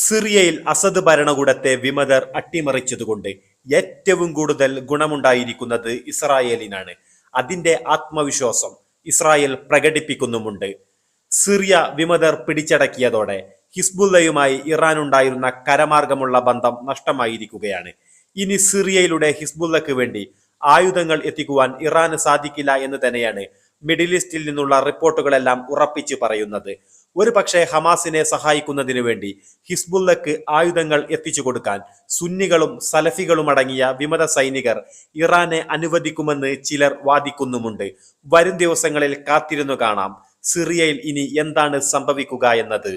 സിറിയയിൽ അസദ് ഭരണകൂടത്തെ വിമതർ അട്ടിമറിച്ചതുകൊണ്ട് ഏറ്റവും കൂടുതൽ ഗുണമുണ്ടായിരിക്കുന്നത് ഇസ്രായേലിനാണ്. അതിന്റെ ആത്മവിശ്വാസം ഇസ്രായേൽ പ്രകടിപ്പിക്കുന്നുമുണ്ട്. സിറിയ വിമതർ പിടിച്ചടക്കിയതോടെ ഹിസ്ബുള്ളയുമായി ഇറാനുണ്ടായിരുന്ന കരമാർഗമുള്ള ബന്ധം നഷ്ടമായിരിക്കുകയാണ്. ഇനി സിറിയയിലൂടെ ഹിസ്ബുള്ളക്ക് വേണ്ടി ആയുധങ്ങൾ എത്തിക്കുവാൻ ഇറാന് സാധിക്കില്ല എന്ന് തന്നെയാണ് മിഡിൽ ഈസ്റ്റിൽ നിന്നുള്ള റിപ്പോർട്ടുകളെല്ലാം ഉറപ്പിച്ചു പറയുന്നത്. ഒരു പക്ഷേ ഹമാസിനെ സഹായിക്കുന്നതിന് വേണ്ടി ഹിസ്ബുള്ളക്ക് ആയുധങ്ങൾ എത്തിച്ചു കൊടുക്കാൻ സുന്നികളും സലഫികളും അടങ്ങിയ വിമത സൈനികർ ഇറാനെ അനുവദിക്കുമെന്ന് ചിലർ വാദിക്കുന്നുമുണ്ട്. വരും ദിവസങ്ങളിൽ കാത്തിരുന്നു കാണാം സിറിയയിൽ ഇനി എന്താണ് സംഭവിക്കുക എന്നത്.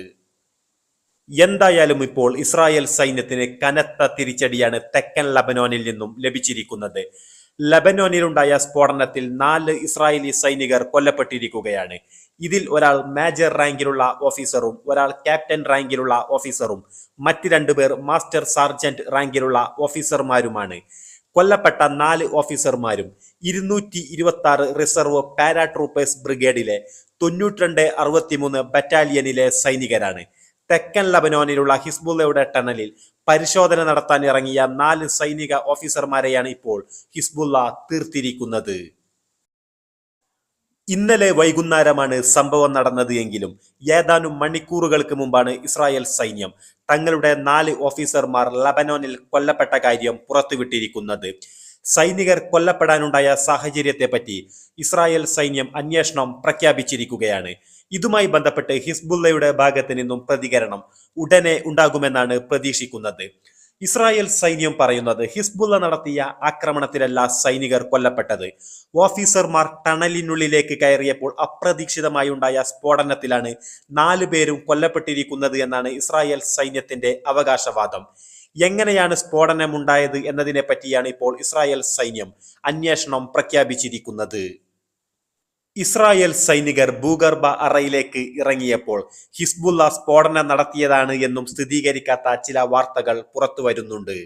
എന്തായാലും ഇപ്പോൾ ഇസ്രായേൽ സൈന്യത്തിന് കനത്ത തിരിച്ചടിയാണ് തെക്കൻ ലബനോനിൽ നിന്നും ലഭിച്ചിരിക്കുന്നത്. ലബനോനിലുണ്ടായ സ്ഫോടനത്തിൽ 4 ഇസ്രായേലി സൈനികർ കൊല്ലപ്പെട്ടിരിക്കുകയാണ്. ഇതിൽ ഒരാൾ മേജർ റാങ്കിലുള്ള ഓഫീസറും ഒരാൾ ക്യാപ്റ്റൻ റാങ്കിലുള്ള ഓഫീസറും മറ്റ് 2 പേർ മാസ്റ്റർ സാർജന്റ് റാങ്കിലുള്ള ഓഫീസർമാരുമാണ്. കൊല്ലപ്പെട്ട 4 ഓഫീസർമാരും 226 റിസർവ് പാരാട്രൂപ്പേഴ്സ് ബ്രിഗേഡിലെ 9263 ബറ്റാലിയനിലെ സൈനികരാണ്. തെക്കൻ ലബനോനിലുള്ള ഹിസ്ബുള്ളയുടെ ടണലിൽ പരിശോധന നടത്താൻ ഇറങ്ങിയ 4 സൈനിക ഓഫീസർമാരെയാണ് ഇപ്പോൾ ഹിസ്ബുള്ള തീർത്തിരിക്കുന്നത്. ഇന്നലെ വൈകുന്നേരമാണ് സംഭവം നടന്നത് എങ്കിലും ഏതാനും മണിക്കൂറുകൾക്ക് മുമ്പാണ് ഇസ്രായേൽ സൈന്യം തങ്ങളുടെ 4 ഓഫീസർമാർ ലബനോനിൽ കൊല്ലപ്പെട്ട കാര്യം പുറത്തുവിട്ടിരിക്കുന്നത്. സൈനികർ കൊല്ലപ്പെടാനുണ്ടായ സാഹചര്യത്തെപ്പറ്റി ഇസ്രായേൽ സൈന്യം അന്വേഷണം പ്രഖ്യാപിച്ചിരിക്കുകയാണ്. ഇതുമായി ബന്ധപ്പെട്ട് ഹിസ്ബുള്ളയുടെ ഭാഗത്ത് നിന്നും പ്രതികരണം ഉടനെ ഉണ്ടാകുമെന്നാണ് പ്രതീക്ഷിക്കുന്നത്. ഇസ്രായേൽ സൈന്യം പറയുന്നത് ഹിസ്ബുള്ള നടത്തിയ ആക്രമണത്തിലല്ല സൈനികർ കൊല്ലപ്പെട്ടത്. ഓഫീസർമാർ ടണലിനുള്ളിലേക്ക് കയറിയപ്പോൾ അപ്രതീക്ഷിതമായി ഉണ്ടായ സ്ഫോടനത്തിലാണ് 4 പേരും കൊല്ലപ്പെട്ടിരിക്കുന്നത് എന്നാണ് ഇസ്രായേൽ സൈന്യത്തിന്റെ അവകാശവാദം. എങ്ങനെയാണ് സ്ഫോടനമുണ്ടായത് എന്നതിനെ പറ്റിയാണ് ഇപ്പോൾ ഇസ്രായേൽ സൈന്യം അന്വേഷണം പ്രഖ്യാപിച്ചിരിക്കുന്നത്. ഇസ്രായേൽ സൈനികർ ഭൂഗർഭ അറയിലേക്ക് ഇറങ്ങിയപ്പോൾ ഹിസ്ബുള്ള സ്ഫോടനം നടത്തിയതാണ് എന്നും സ്ഥിരീകരിക്കാത്ത ചില വാർത്തകൾ പുറത്തുവരുന്നുണ്ട്.